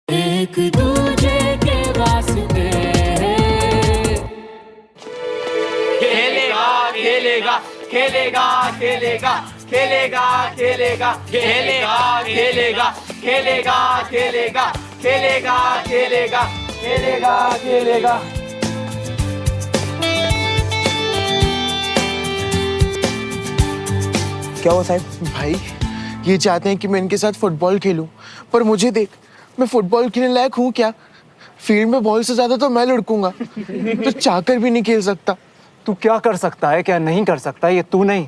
एक दूजे के वास्ते खेलेगा खेलेगा खेलेगा खेलेगा खेलेगा खेलेगा खेलेगा खेलेगा खेलेगा खेलेगा खेलेगा खेलेगा खेलेगा खेलेगा। क्या हुआ साहब? भाई ये चाहते हैं कि मैं इनके साथ फुटबॉल खेलूं, पर मुझे देख, मैं फुटबॉल खेलने लायक हूँ क्या? फील्ड में बॉल से ज्यादा तो मैं लुढ़कूंगा, तो चाहकर भी नहीं खेल सकता। तू क्या कर सकता है क्या नहीं कर सकता ये तू नहीं,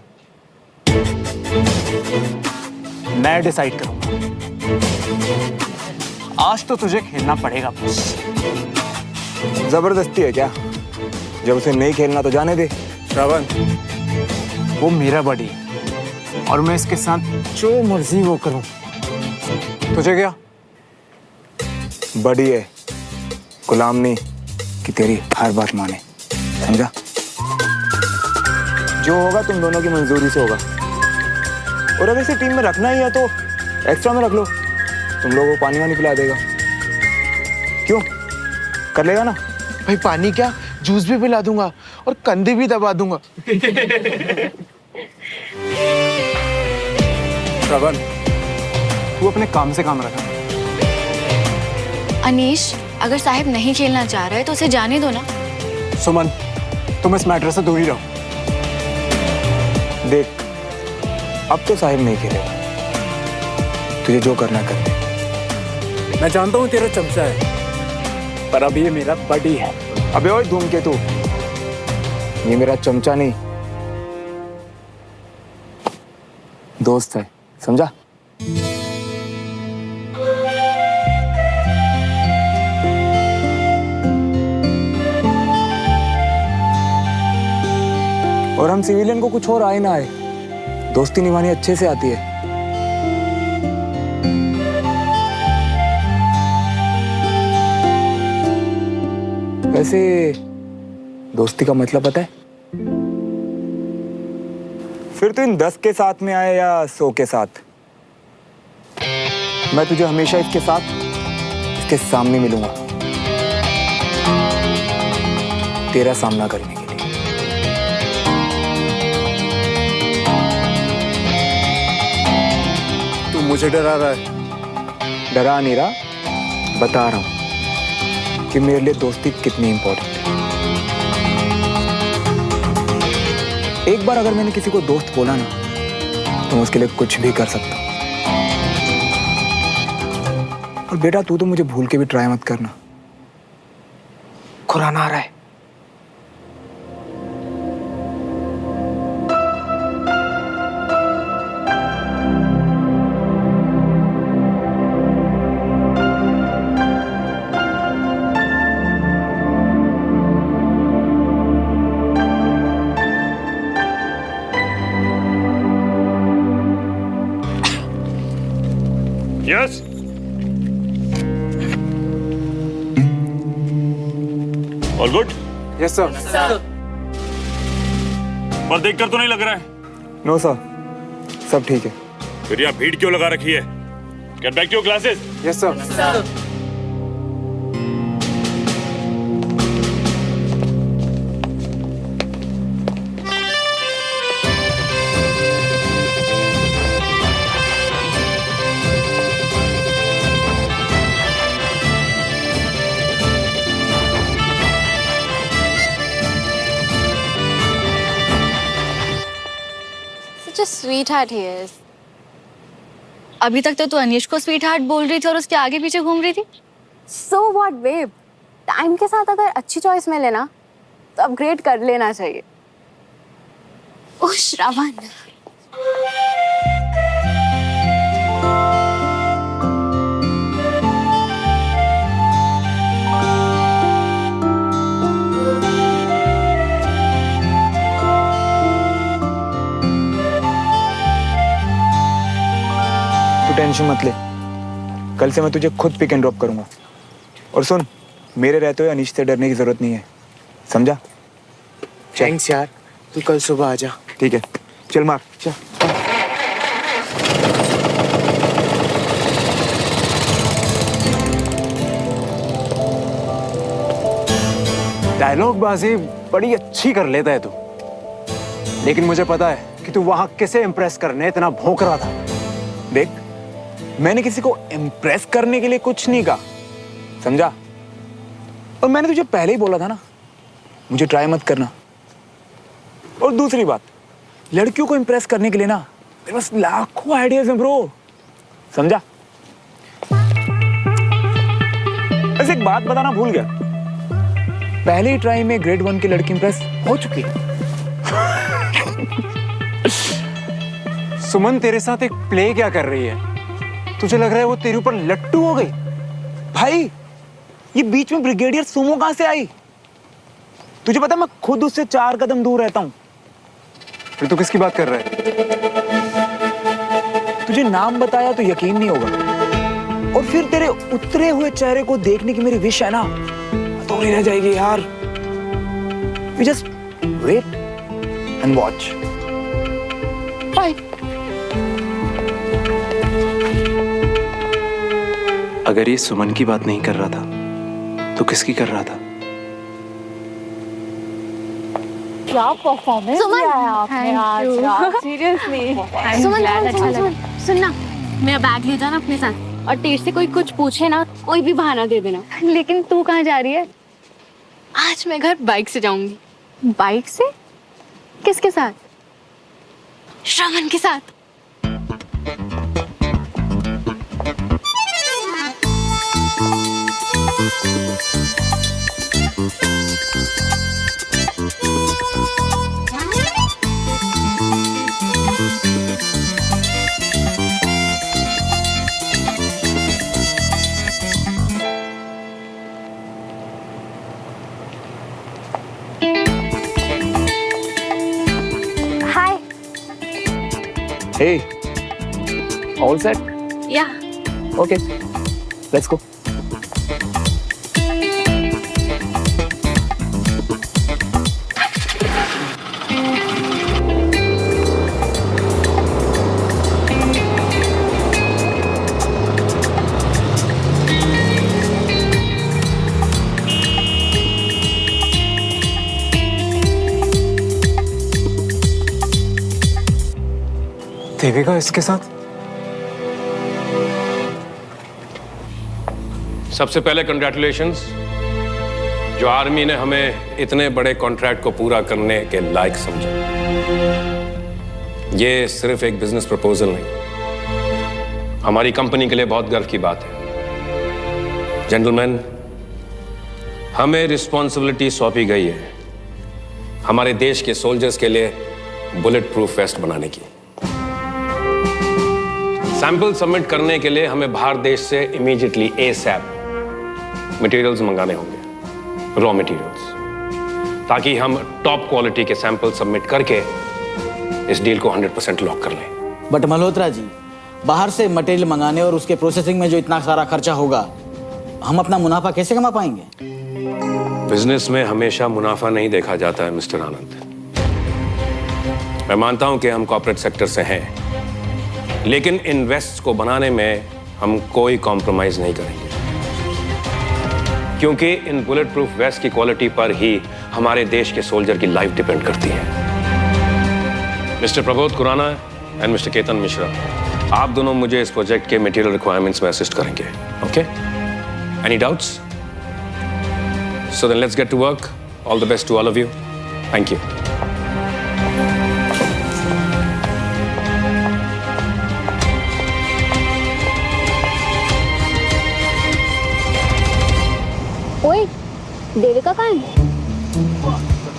मैं डिसाइड करूंगा। आज तो तुझे खेलना पड़ेगा बस। जबरदस्ती है क्या? जब उसे नहीं खेलना तो जाने दे। श्रावण, वो मेरा बड़ी है और मैं इसके साथ जो मर्जी वो करूं। तुझे क्या? बड़ी है, गुलाम नहीं कि तेरी हर बात माने, समझा? जो होगा तुम दोनों की मंजूरी से होगा। और अगर इसे टीम में रखना ही है तो एक्स्ट्रा में रख लो, तुम लोगों को पानी वानी पिला देगा। क्यों, कर लेगा ना? भाई पानी क्या, जूस भी पिला दूंगा और कंधे भी दबा दूंगा। श्रवण, तू अपने काम से काम रखा। अनीश, अगर साहिब नहीं खेलना चाह रहा है तो उसे जाने दो ना। सुमन, तुम इस मैटर से दूर ही रहो। देख, अब तो साहिब नहीं खेलेगा, तुझे जो करना कर दे। मैं जानता हूँ तेरा चमचा है, पर अब ये मेरा बड़ी है। अबे ओए धूमकेतु, ये मेरा चमचा नहीं, दोस्त है, समझा? और हम सिविलियन को कुछ और आए ना आए, दोस्ती निभानी अच्छे से आती है। वैसे दोस्ती का मतलब पता है? फिर तो इन 10 के साथ में आए या 100 के साथ, मैं तुझे हमेशा इसके साथ, इसके सामने मिलूंगा, तेरा सामना करने के लिए। तू मुझे डरा रहा है? डरा नहीं रहा, बता रहा हूं कि मेरे लिए दोस्ती कितनी इंपॉर्टेंट है। एक बार अगर मैंने किसी को दोस्त बोला ना, तो मैं उसके लिए कुछ भी कर सकता हूं। और बेटा तू तो मुझे भूल के भी ट्राई मत करना। खुरान आ रहा है। Yes, all good. Yes sir. पर देखकर तो नहीं लग रहा है। नो सर, सब ठीक है। फिर यहाँ भीड़ क्यों लगा रखी है? Get back to your classes. Yes sir. Such a sweetheart he is. अभी तक तो तू अनीश को स्वीट हार्ट बोल रही थी और उसके आगे पीछे घूम रही थी। So what, babe? टाइम के साथ अगर अच्छी चॉइस मिले ना तो अपग्रेड कर लेना चाहिए। ओह श्रावण, तू टेंशन मत ले, कल से मैं तुझे खुद पिक एंड ड्रॉप करूंगा। और सुन, मेरे रहते हुए अनीश से डरने की जरूरत नहीं है, समझा? थैंक्स यार, तू कल सुबह आ जा। ठीक है, चल मार। चल। डायलॉग बाजी बड़ी अच्छी कर लेता है तू, लेकिन मुझे पता है कि तू वहां किसे इम्प्रेस करने इतना भौंक रहा था। देख, मैंने किसी को इम्प्रेस करने के लिए कुछ नहीं कहा, समझा? और मैंने तुझे पहले ही बोला था ना, मुझे ट्राई मत करना। और दूसरी बात, लड़कियों को इम्प्रेस करने के लिए ना मेरे पास लाखों आइडियाज हैं ब्रो, समझा? बस एक बात बताना भूल गया, पहले ही ट्राई में ग्रेड 1 की लड़की इम्प्रेस हो चुकी है। सुमन तेरे साथ एक प्ले क्या कर रही है? तुझे लग रहा है वो तेरे ऊपर लट्टू हो गई? भाई, ये बीच में ब्रिगेडियर सुमो कहां से आई? तुझे पता, मैं खुद उससे 4 कदम दूर रहता हूं। फिर तू किसकी बात कर रहा है? तुझे नाम बताया तो यकीन नहीं होगा, और फिर तेरे उतरे हुए चेहरे को देखने की मेरी विश है ना, अधूरी रह जाएगी यार। You just wait and watch. Bye. अगर ये सुमन की बात नहीं कर रहा था तो किसकी कर रहा था? क्या परफॉर्मेंस दिया है आपने आज यार, सीरियसली। सुमन सुनना, मेरा बैग ले जाना अपने साथ, और तेरे से कोई कुछ पूछे ना, कोई भी बहाना दे देना। लेकिन तू कहाँ जा रही है? आज मैं घर बाइक से जाऊंगी। बाइक से? किसके साथ? श्रवण के साथ। हाय। Hey, all set? या Okay, let's go. देविका इसके साथ? सबसे पहले कंग्रेचुलेशंस, जो आर्मी ने हमें इतने बड़े कॉन्ट्रैक्ट को पूरा करने के लायक समझा। ये सिर्फ एक बिजनेस प्रपोजल नहीं, हमारी कंपनी के लिए बहुत गर्व की बात है। जेंटलमैन, हमें रिस्पॉन्सिबिलिटी सौंपी गई है हमारे देश के सोल्जर्स के लिए बुलेट प्रूफ वेस्ट बनाने की। सैंपल सबमिट करने के लिए हमें बाहर देश से इमीडिएटली ASAP मटेरियल्स मंगाने होंगे, रॉ मटेरियल्स, ताकि हम टॉप क्वालिटी के सैंपल सबमिट करके इस डील को 100% लॉक कर लें। बट मल्होत्रा जी, बाहर से मटेरियल मंगाने और उसके प्रोसेसिंग में जो इतना सारा खर्चा होगा, हम अपना मुनाफा कैसे कमा पाएंगे? बिजनेस में हमेशा मुनाफा नहीं देखा जाता है मिस्टर आनंद। मैं मानता हूं कि हम कॉर्पोरेट सेक्टर से हैं, लेकिन इन्वेस्ट को बनाने में हम कोई कॉम्प्रोमाइज नहीं करेंगे, क्योंकि इन बुलेट प्रूफ वेस्ट की क्वालिटी पर ही हमारे देश के सोल्जर की लाइफ डिपेंड करती है। Mister Prabodh Khurana and mister Ketan Mishra, आप दोनों मुझे इस प्रोजेक्ट के मटेरियल रिक्वायरमेंट्स में असिस्ट करेंगे। Okay? Any doubts? So then let's get to work. All the best to all of you. Thank you. ओए, देविका कहाँ है?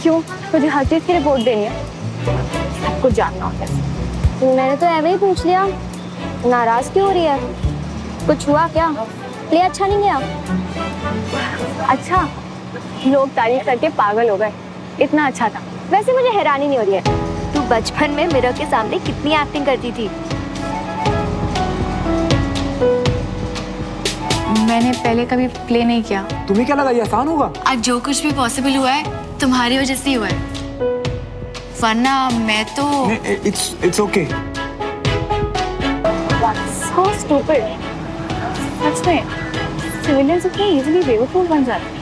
क्यों, तुझे हर चीज की रिपोर्ट देनी है? सब कुछ जानना होता है। मैंने तो ऐसे ही पूछ लिया, नाराज क्यों हो रही है? कुछ हुआ क्या? प्ले अच्छा नहीं गया? अच्छा, लोग तारीफ करके पागल हो गए, इतना अच्छा था। वैसे मुझे हैरानी नहीं हो रही है, तू बचपन में मिरर के सामने कितनी एक्टिंग करती थी। मैंने पहले कभी प्ले नहीं किया। तुम्हें क्या लगा ये आसान होगा? आज जो कुछ भी पॉसिबल हुआ है तुम्हारी वजह से ही हुआ है, वरना मैं तो। It's okay. So stupid. सच में सिविलियंस इतने इजीली बेवकूफ बन जाते हैं।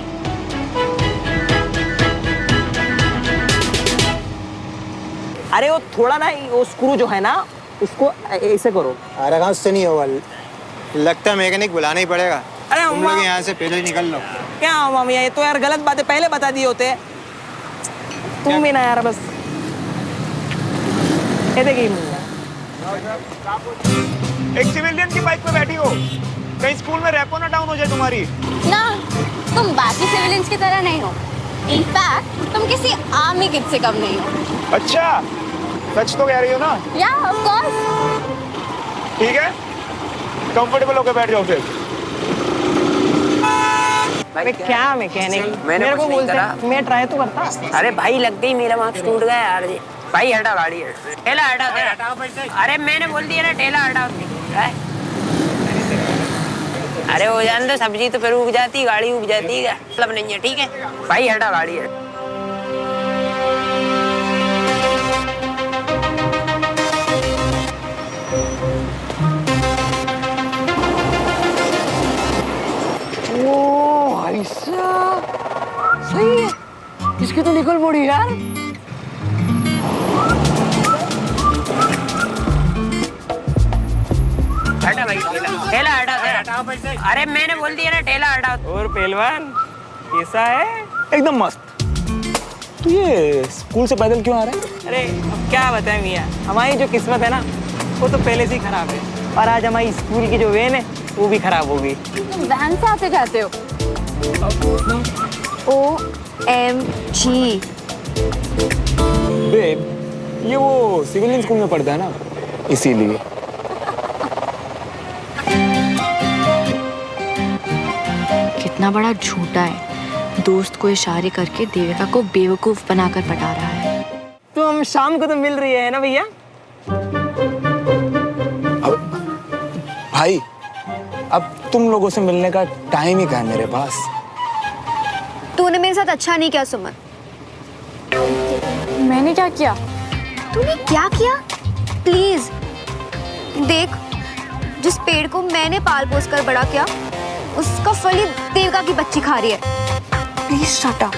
अरे वो थोड़ा ना वो स्क्रू जो है ना उसको ऐसे करो। अरे कहाँ से नहीं होगा, लगता है मैकेनिक बुलाना ही पड़ेगा। अरे तुम लोग यहाँ से पहले निकल लो। क्या मामी ये तो यार गलत बात है, पहले बता दिए होते। तुम भी ना यार बस ये देखिए। एक सिविलियन की बाइक पे बैठी हो, कहीं स्कूल में रेपो ना डाउन हो जाए तुम्हारी। ना, तुम बाकी सिविलियंस की तरह नहीं हो। इनफैक्ट तुम किसी आर्मी किड से कम नहीं हो। अच्छा, सच तो कह रही हो ना? या ऑफ कोर्स। ठीक है, कंफर्टेबल होकर बैठ जाओ फिर। अरे क्या मैकेनिक, मेरे को बोलते मैं ट्राई तो करता। अरे भाई लग गई, मेरा मार्क्स टूट गया यार जी। भाई हटा गाड़ी, ठेला हटाओ। अरे मैंने बोल दिया ना ठेला हटाओ। अरे हो जाने दो, सब्जी तो फिर उग जाती, गाड़ी उग जाती है, मतलब नहीं है। ठीक है भाई हटा गाड़ी है। ओ ऐसा सही है, इसकी तो निकल पड़ी यार। हटा भाई ठेला हटाओ। अरे मैंने बोल दिया ना ठेला हटाओ। और पहलवान कैसा है? एकदम मस्त। तू ये स्कूल से पैदल क्यों आ रहा है? अरे अब क्या बताएं मियाँ, हमारी जो किस्मत है ना वो तो पहले से ही खराब है, और आज हमारी स्कूल की जो वैन है वो भी खराब हो गई। तुम वैन से आते जाते हो? OMG। बेब, ये वो सिविलियन स्कूल में पढ़ता है ना, इसीलिए। कितना बड़ा झूठा है, दोस्त को इशारे करके देविका को बेवकूफ बनाकर पटा रहा है। तो हम शाम को तो मिल रही है ना भैया? भाई अब तुम लोगों से मिलने का टाइम ही कहाँ है मेरे पास। तूने मेरे साथ अच्छा नहीं किया सुमन। मैंने क्या किया? तूने क्या किया? प्लीज देख, जिस पेड़ को मैंने पाल पोस कर बड़ा किया उसका फल ही देविका की बच्ची खा रही है। Please shut up.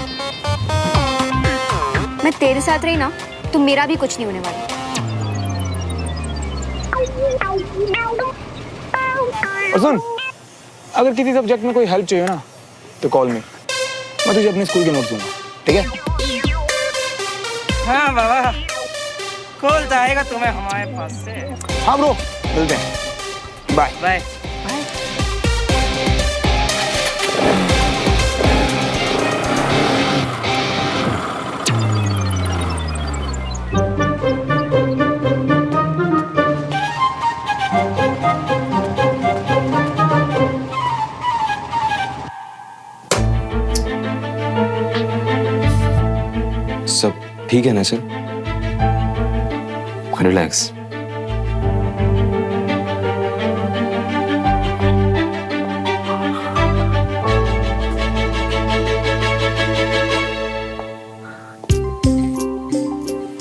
मैं तेरे साथ रही ना तो मेरा भी कुछ नहीं होने वाला। और सुन, अगर किसी सब्जेक्ट में कोई हेल्प चाहिए ना तो कॉल मी, मैं तुझे अपने स्कूल के नोट्स दूंगा, ठीक है? हाँ बाबा, कॉल तो आएगा तुम्हें हमारे पास से। हाँ ब्रो, मिलते हैं, बाय बाय। सब ठीक है ना सर? रिलैक्स।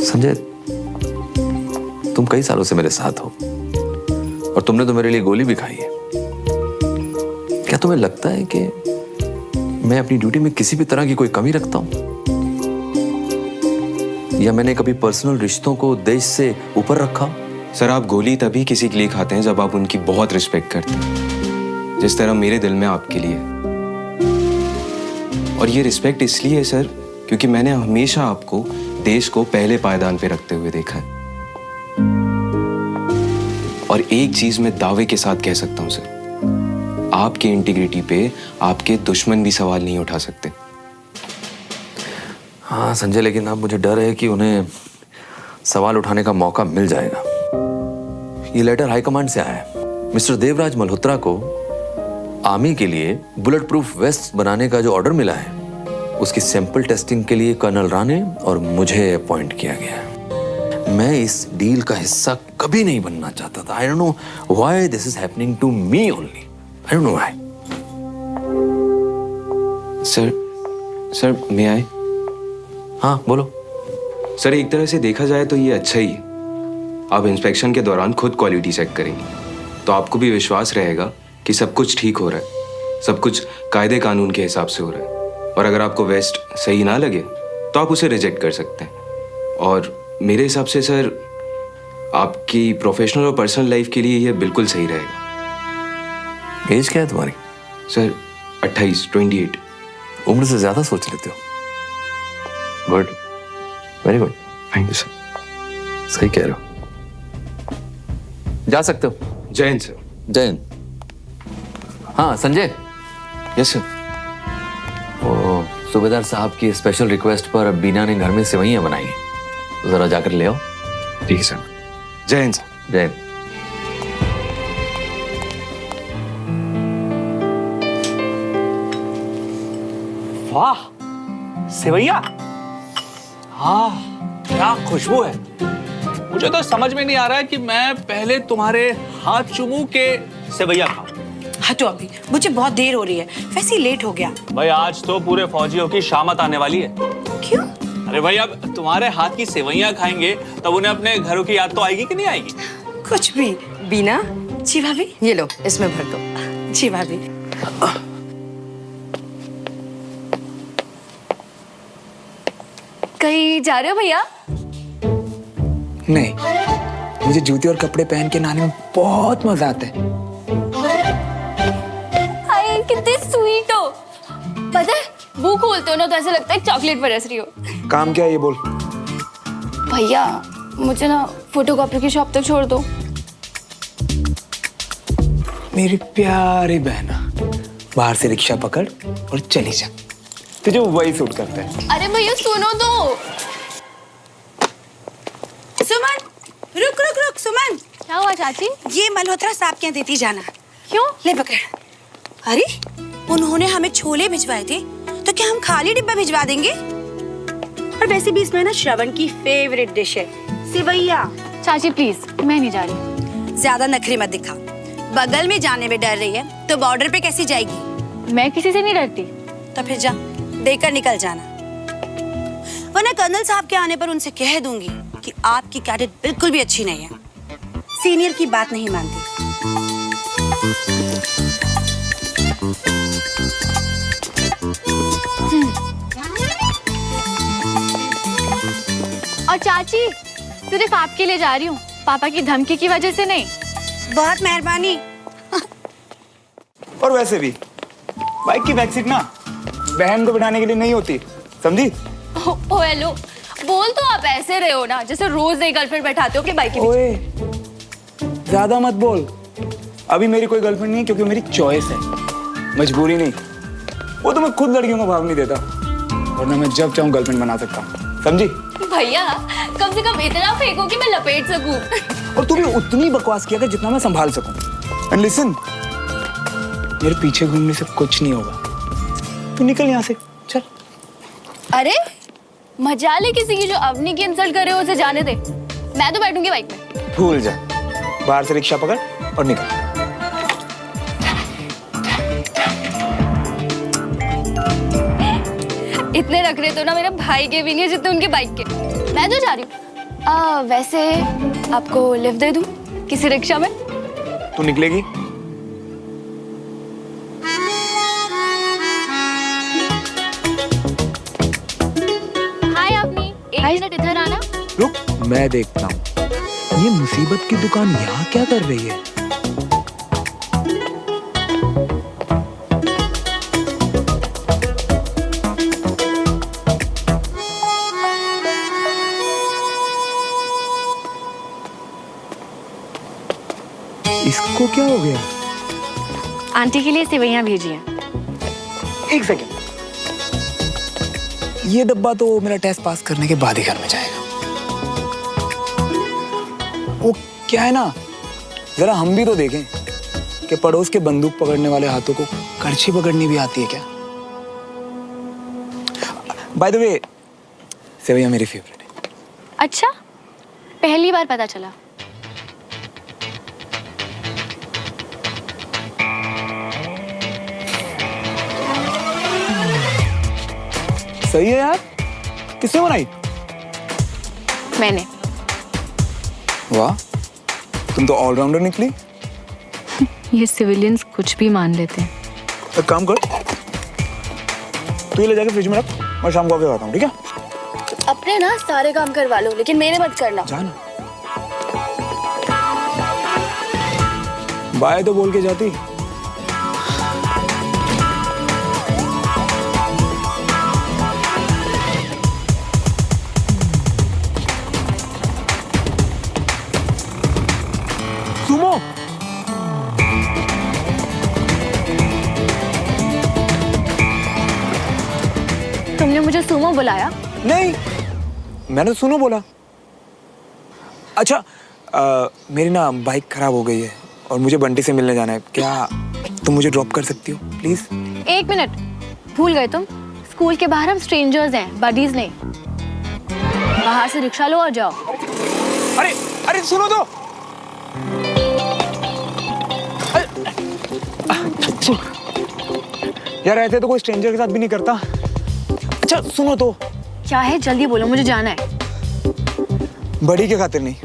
संजय, तुम कई सालों से मेरे साथ हो और तुमने तो मेरे लिए गोली भी खाई है। क्या तुम्हें लगता है कि मैं अपनी ड्यूटी में किसी भी तरह की कोई कमी रखता हूं? या मैंने कभी पर्सनल रिश्तों को देश से ऊपर रखा? सर, आप गोली तभी किसी के लिए खाते हैं जब आप उनकी बहुत रिस्पेक्ट करते हैं, जिस तरह मेरे दिल में आपके लिए। और ये रिस्पेक्ट इसलिए है सर क्योंकि मैंने हमेशा आपको देश को पहले पायदान पे रखते हुए देखा है। और एक चीज मैं दावे के साथ कह सकता हूं सर, आपकी इंटीग्रिटी पे आपके दुश्मन भी सवाल नहीं उठा सकते। हाँ संजय, लेकिन अब मुझे डर है कि उन्हें सवाल उठाने का मौका मिल जाएगा। ये लेटर हाईकमांड से आया है। मिस्टर देवराज मल्होत्रा को आर्मी के लिए बुलेट प्रूफ वेस्ट बनाने का जो ऑर्डर मिला है उसकी सैंपल टेस्टिंग के लिए कर्नल राणे और मुझे अपॉइंट किया गया है। मैं इस डील का हिस्सा कभी नहीं बनना चाहता था। I don't know why this is happening to me only. I don't know why. Sir may I? हाँ बोलो। सर, एक तरह से देखा जाए तो ये अच्छा ही है। आप इंस्पेक्शन के दौरान खुद क्वालिटी चेक करेंगे तो आपको भी विश्वास रहेगा कि सब कुछ ठीक हो रहा है, सब कुछ कायदे कानून के हिसाब से हो रहा है। और अगर आपको वेस्ट सही ना लगे तो आप उसे रिजेक्ट कर सकते हैं। और मेरे हिसाब से सर आपकी प्रोफेशनल और पर्सनल लाइफ के लिए ये बिल्कुल सही रहेगा। एज क्या है तुम्हारी? सर 28 उम्र से ज्यादा सोच लेते हो। Good, very good. Thank you sir. सही कह रहे हो, जा सकते हो। जय हिंद सर। जय हिंद। हाँ संजय। Yes sir. वो सूबेदार साहब की स्पेशल रिक्वेस्ट पर बीना ने घर में सेवइयां बनाई हैं, तो जरा जाकर ले आओ। ठीक है सर। जय हिंद सर। जय हिंद। वाह, सेवैया। हाँ, क्या खुशबू है। मुझे तो समझ में नहीं आ रहा है कि मैं पहले तुम्हारे हाथ चूमूं के सेवैया खाऊं। हटो अभी, मुझे बहुत देर हो रही है, वैसे ही लेट हो गया। भाई आज तो पूरे फौजियों की शामत आने वाली है। क्यों? अरे भाई अब तुम्हारे हाथ की सेवैयां खाएंगे तब उन्हें अपने घरों की याद तो आएगी कि नहीं आएगी? कुछ भी। बीना, जी भाभी, ये लो, इसमें भर दो। जी भाभी। कहीं जा रहे हो भैया? नहीं, मुझे जूते और कपड़े पहन के नहाने में बहुत मजा आता है। हाय कितने स्वीट हो। पता है मुंह खोलते हो ना तो ऐसा लगता है चॉकलेट बरस रही हो। काम क्या है ये बोल। भैया मुझे ना फोटोकॉपी की शॉप तक छोड़ दो। मेरी प्यारी बहना, बाहर से रिक्शा पकड़ और चली जा, तुझे वही सूट करता है। अरे भैया सुनो तो। सुमन, रुक रुक रुक सुमन। क्या हुआ चाची? ये मल्होत्रा साहब के यहाँ देती जाना। क्यों? ले पकड़। अरे उन्होंने हमें छोले भिजवाए थे, तो क्या हम खाली डिब्बा भिजवा देंगे? और वैसे भी इसमें ना श्रवण की फेवरेट डिश है, सेवैया। चाची प्लीज, मैं नहीं जा रही। ज्यादा नखरे मत दिखा। बगल में जाने में डर रही है तो बॉर्डर पे कैसी जाएगी? मैं किसी से नहीं डरती। तो फिर जा, देकर निकल जाना, वरना कर्नल साहब के आने पर उनसे कह दूंगी कि आपकी कैडेट बिल्कुल भी अच्छी नहीं है, सीनियर की बात नहीं मानती। और चाची सिर्फ आपके लिए जा रही हूँ, पापा की धमकी की वजह से नहीं। बहुत मेहरबानी। और वैसे भी बाइक की बैक सीट ना बहन को बिठाने के लिए नहीं होती, समझी? ओ हेलो, बोल तो आप ऐसे रहे हो ना जैसे रोज नई गर्लफ्रेंड बैठाते हो अपनी बाइक के ओए, ज्यादा मत बोल। अभी मेरी कोई गर्लफ्रेंड नहीं है क्योंकि मेरी चॉइस है, मजबूरी नहीं। वो तो मैं खुद लड़कियों को भाव नहीं देता, वरना मैं जब चाहूँ गर्लफ्रेंड बना सकता हूँ, समझी? भैया कम से कम इतना फेंको कि मैं लपेट सकूं। और तू भी उतनी बकवास किया कर जितना मैं संभाल सकूं। एंड लिसन, मेरे पीछे घूमने से कुछ नहीं होगा, तू निकल यहाँ से, चल। अरे मजाल है किसी की जो अवनी की इंसल्ट करे उसे जाने दे, मैं तो बैठूंगी बाइक में। भूल जा, बाहर से रिक्शा पकड़ और निकल। इतने नखरे तो ना मेरे भाई के भी नहीं है जितने उनके बाइक के। मैं तो जा रही हूँ। वैसे आपको लिफ्ट दे दूं किसी रिक्शा में? तू निकलेगी? हाय अवनी, एक मिनट इधर आना। रुक, मैं देखता हूँ ये मुसीबत की दुकान यहाँ क्या कर रही है। इसको क्या हो गया? आंटी के लिए सेवइयां भेजी हैं। एक सेकेंड, ये डब्बा तो मेरा टेस्ट पास करने के बाद ही घर में जाएगा। वो क्या है ना, जरा हम भी तो देखें कि पड़ोस के बंदूक पकड़ने वाले हाथों को करछी पकड़नी भी आती है क्या। बाय द वे, सेवइयां मेरी फेवरेट है। अच्छा, पहली बार पता चला। सही है यार, किसने बनाई? मैंने। वाह, तुम तो ऑलराउंडर निकली। ये सिविलियंस कुछ भी मान लेते हैं। एक काम कर, तू ये ले जाके फ्रिज में रख, मैं शाम को आके आता हूँ, ठीक है? अपने ना सारे काम करवा लो, लेकिन मेरे मत करना। जाना बाय तो बोल के जाती। सुमो, तुमने मुझे सुमो बुलाया? नहीं, मैंने तो सुनो बोला। अच्छा, मेरी ना बाइक खराब हो गई है और मुझे बंटी से मिलने जाना है। क्या तुम मुझे ड्रॉप कर सकती हो प्लीज? 1 मिनट, भूल गए तुम? स्कूल के बाहर हम स्ट्रेंजर्स हैं, बडीज नहीं। बाहर से रिक्शा लो और जाओ। अरे अरे सुनो तो। यार ऐसे तो कोई स्ट्रेंजर के साथ भी नहीं करता। अच्छा सुनो तो। क्या है, जल्दी बोलो, मुझे जाना है। बड़ी के खातिर नहीं,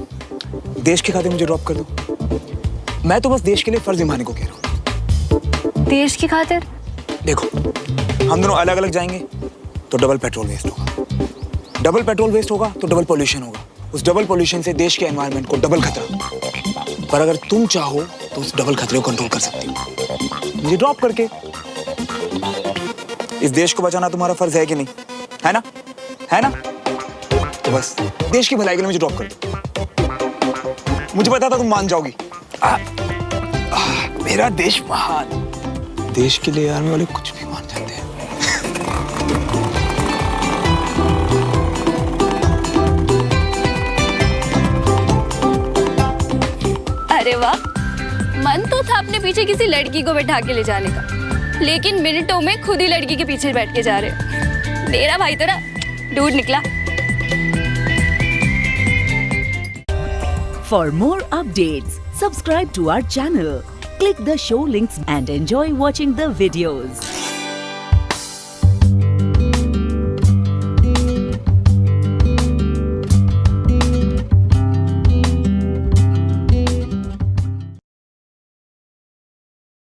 देश के खातिर मुझे ड्रॉप कर दो। मैं तो बस देश के लिए फर्ज निभाने को कह रहा हूँ। देश की खातिर? देखो, हम दोनों अलग अलग जाएंगे तो डबल पेट्रोल वेस्ट होगा, डबल पेट्रोल वेस्ट होगा तो डबल पोल्यूशन होगा। उस डबल पोल्यूशन से देश के एनवायरनमेंट को डबल खतरा। पर अगर तुम चाहो तो उस डबल खतरे को कंट्रोल कर सकती हो मुझे ड्रॉप करके। इस देश को बचाना तुम्हारा फर्ज है कि नहीं? है ना? है ना? तो बस देश की भलाई के लिए मुझे ड्रॉप कर दो। मुझे पता था तुम मान जाओगी। मेरा देश महान। देश के लिए आर्मी वाले कुछ भी मान जाते हैं। अरे वाह, मन तो था अपने पीछे किसी लड़की को बैठा के ले जाने का, लेकिन मिनटों में खुद ही लड़की के पीछे बैठ के जा रहे हो। मेरा भाई तो ना दूर निकला। For more updates, subscribe to our channel, click the show links and enjoy watching the videos.